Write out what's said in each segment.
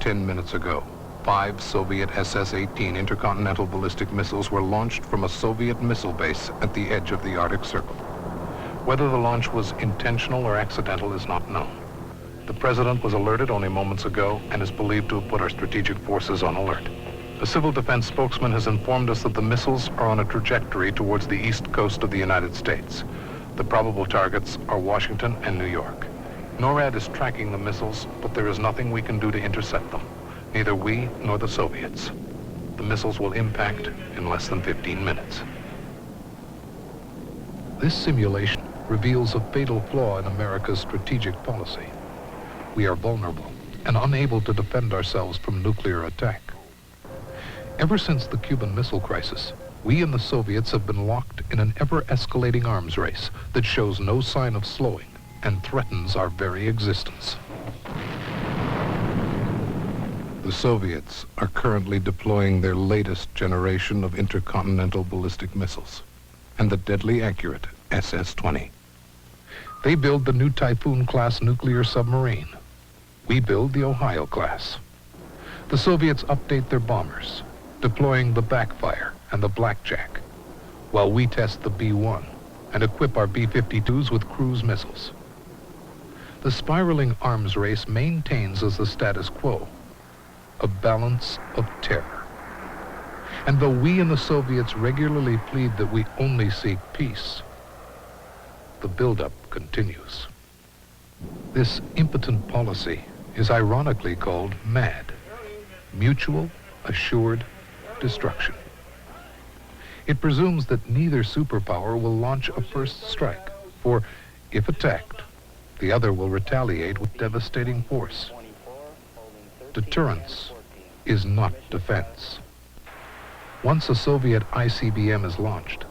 10 minutes ago, 5 Soviet SS-18 intercontinental ballistic missiles were launched from a Soviet missile base at the edge of the Arctic Circle. Whether the launch was intentional or accidental is not known. The President was alerted only moments ago and is believed to have put our strategic forces on alert. A civil defense spokesman has informed us that the missiles are on a trajectory towards the east coast of the United States. The probable targets are Washington and New York. NORAD is tracking the missiles, but there is nothing we can do to intercept them. Neither we nor the Soviets. The missiles will impact in less than 15 minutes. This simulation reveals a fatal flaw in America's strategic policy. We are vulnerable and unable to defend ourselves from nuclear attack. Ever since the Cuban Missile Crisis, we and the Soviets have been locked in an ever-escalating arms race that shows no sign of slowing and threatens our very existence. The Soviets are currently deploying their latest generation of intercontinental ballistic missiles and the deadly accurate SS-20. They build the new Typhoon-class nuclear submarine. We build the Ohio class. The Soviets update their bombers, deploying the Backfire and the Blackjack, while we test the B-1 and equip our B-52s with cruise missiles. The spiraling arms race maintains as the status quo a balance of terror. And though we and the Soviets regularly plead that we only seek peace, the buildup continues. This impotent policy is ironically called MAD, Mutual Assured Destruction. It presumes that neither superpower will launch a first strike, for if attacked, the other will retaliate with devastating force. Deterrence is not defense. Once a Soviet ICBM is launched,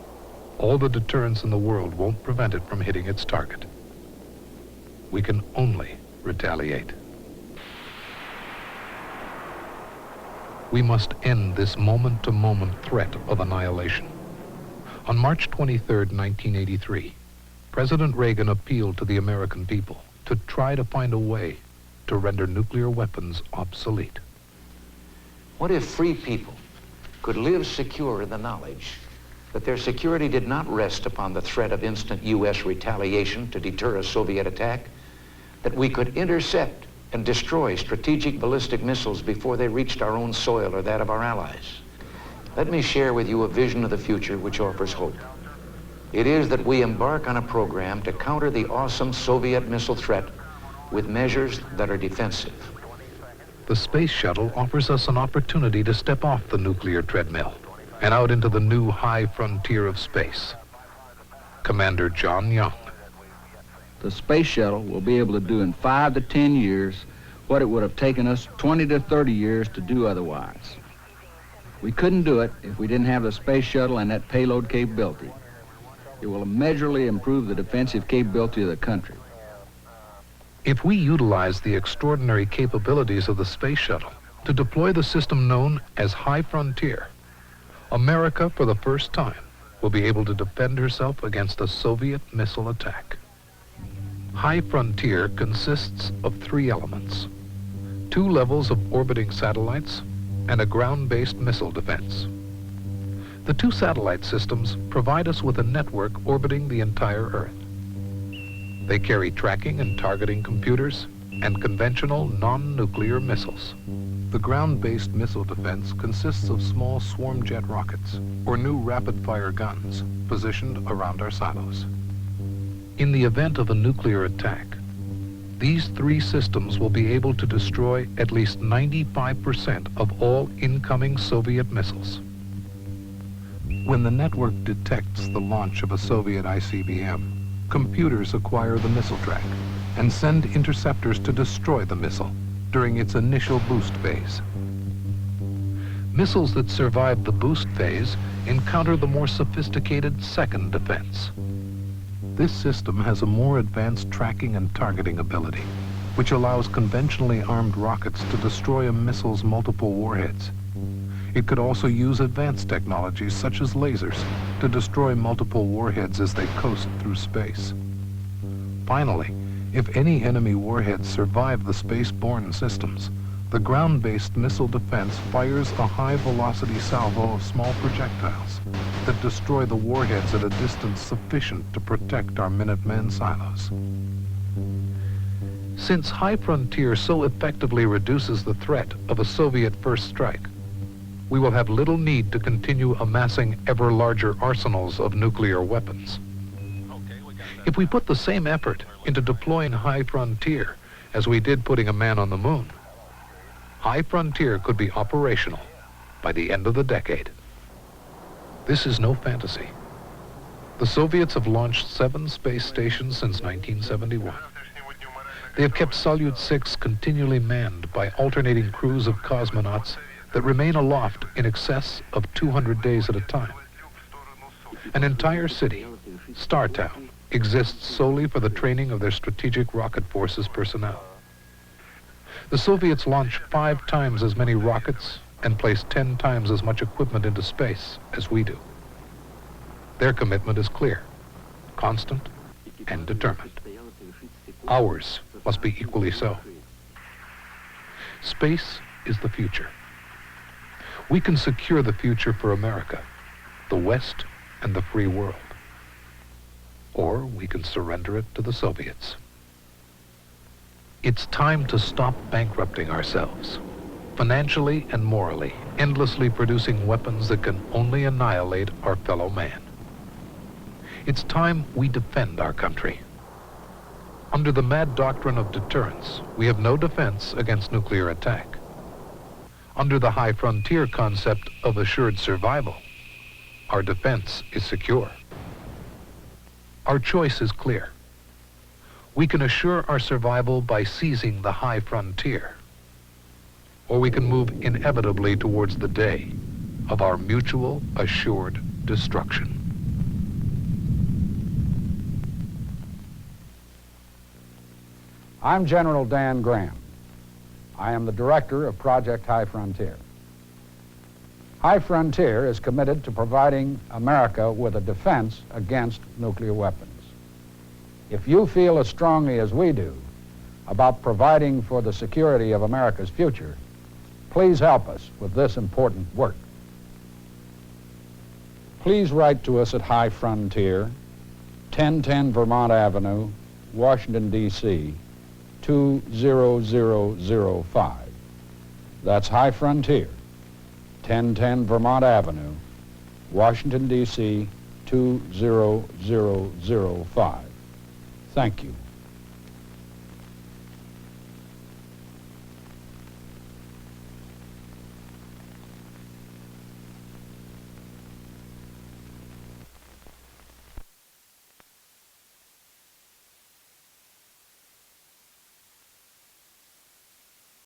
all the deterrence in the world won't prevent it from hitting its target. We can only retaliate. We must end this moment-to-moment threat of annihilation. On March 23, 1983, President Reagan appealed to the American people to try to find a way to render nuclear weapons obsolete. What if free people could live secure in the knowledge that their security did not rest upon the threat of instant U.S. retaliation to deter a Soviet attack, that we could intercept and destroy strategic ballistic missiles before they reached our own soil or that of our allies? Let me share with you a vision of the future which offers hope. It is that we embark on a program to counter the awesome Soviet missile threat with measures that are defensive. The space shuttle offers us an opportunity to step off the nuclear treadmill and out into the new high frontier of space. Commander John Young. The space shuttle will be able to do in 5 to 10 years what it would have taken us 20 to 30 years to do otherwise. We couldn't do it if we didn't have the space shuttle and that payload capability. It will immeasurably improve the defensive capability of the country. If we utilize the extraordinary capabilities of the space shuttle to deploy the system known as High Frontier, America, for the first time, will be able to defend herself against a Soviet missile attack. High Frontier consists of 3 elements: 2 levels of orbiting satellites and a ground-based missile defense. The 2 satellite systems provide us with a network orbiting the entire Earth. They carry tracking and targeting computers and conventional non-nuclear missiles. The ground-based missile defense consists of small swarm jet rockets or new rapid-fire guns positioned around our silos. In the event of a nuclear attack, these 3 systems will be able to destroy at least 95% of all incoming Soviet missiles. When the network detects the launch of a Soviet ICBM, computers acquire the missile track and send interceptors to destroy the missile during its initial boost phase. Missiles that survive the boost phase encounter the more sophisticated second defense. This system has a more advanced tracking and targeting ability, which allows conventionally armed rockets to destroy a missile's multiple warheads. It could also use advanced technologies such as lasers to destroy multiple warheads as they coast through space. Finally, if any enemy warheads survive the space-borne systems, the ground-based missile defense fires a high-velocity salvo of small projectiles that destroy the warheads at a distance sufficient to protect our Minuteman silos. Since High Frontier so effectively reduces the threat of a Soviet first strike, we will have little need to continue amassing ever larger arsenals of nuclear weapons. If we put the same effort into deploying High Frontier as we did putting a man on the moon, High Frontier could be operational by the end of the decade. This is no fantasy. The Soviets have launched 7 space stations since 1971. They have kept Salyut 6 continually manned by alternating crews of cosmonauts that remain aloft in excess of 200 days at a time. An entire city, Startown, exists solely for the training of their strategic rocket forces personnel. The Soviets launch 5 times as many rockets and place 10 times as much equipment into space as we do. Their commitment is clear, constant, and determined. Ours must be equally so. Space is the future. We can secure the future for America, the West, and the free world. Or we can surrender it to the Soviets. It's time to stop bankrupting ourselves, financially and morally, endlessly producing weapons that can only annihilate our fellow man. It's time we defend our country. Under the mad doctrine of deterrence, we have no defense against nuclear attack. Under the High Frontier concept of assured survival, our defense is secure. Our choice is clear. We can assure our survival by seizing the High Frontier, or we can move inevitably towards the day of our mutual assured destruction. I'm General Dan Graham. I am the director of Project High Frontier. High Frontier is committed to providing America with a defense against nuclear weapons. If you feel as strongly as we do about providing for the security of America's future, please help us with this important work. Please write to us at High Frontier, 1010 Vermont Avenue, Washington, D.C., 20005. That's High Frontier, 1010 Vermont Avenue, Washington, D.C., 20005. Thank you.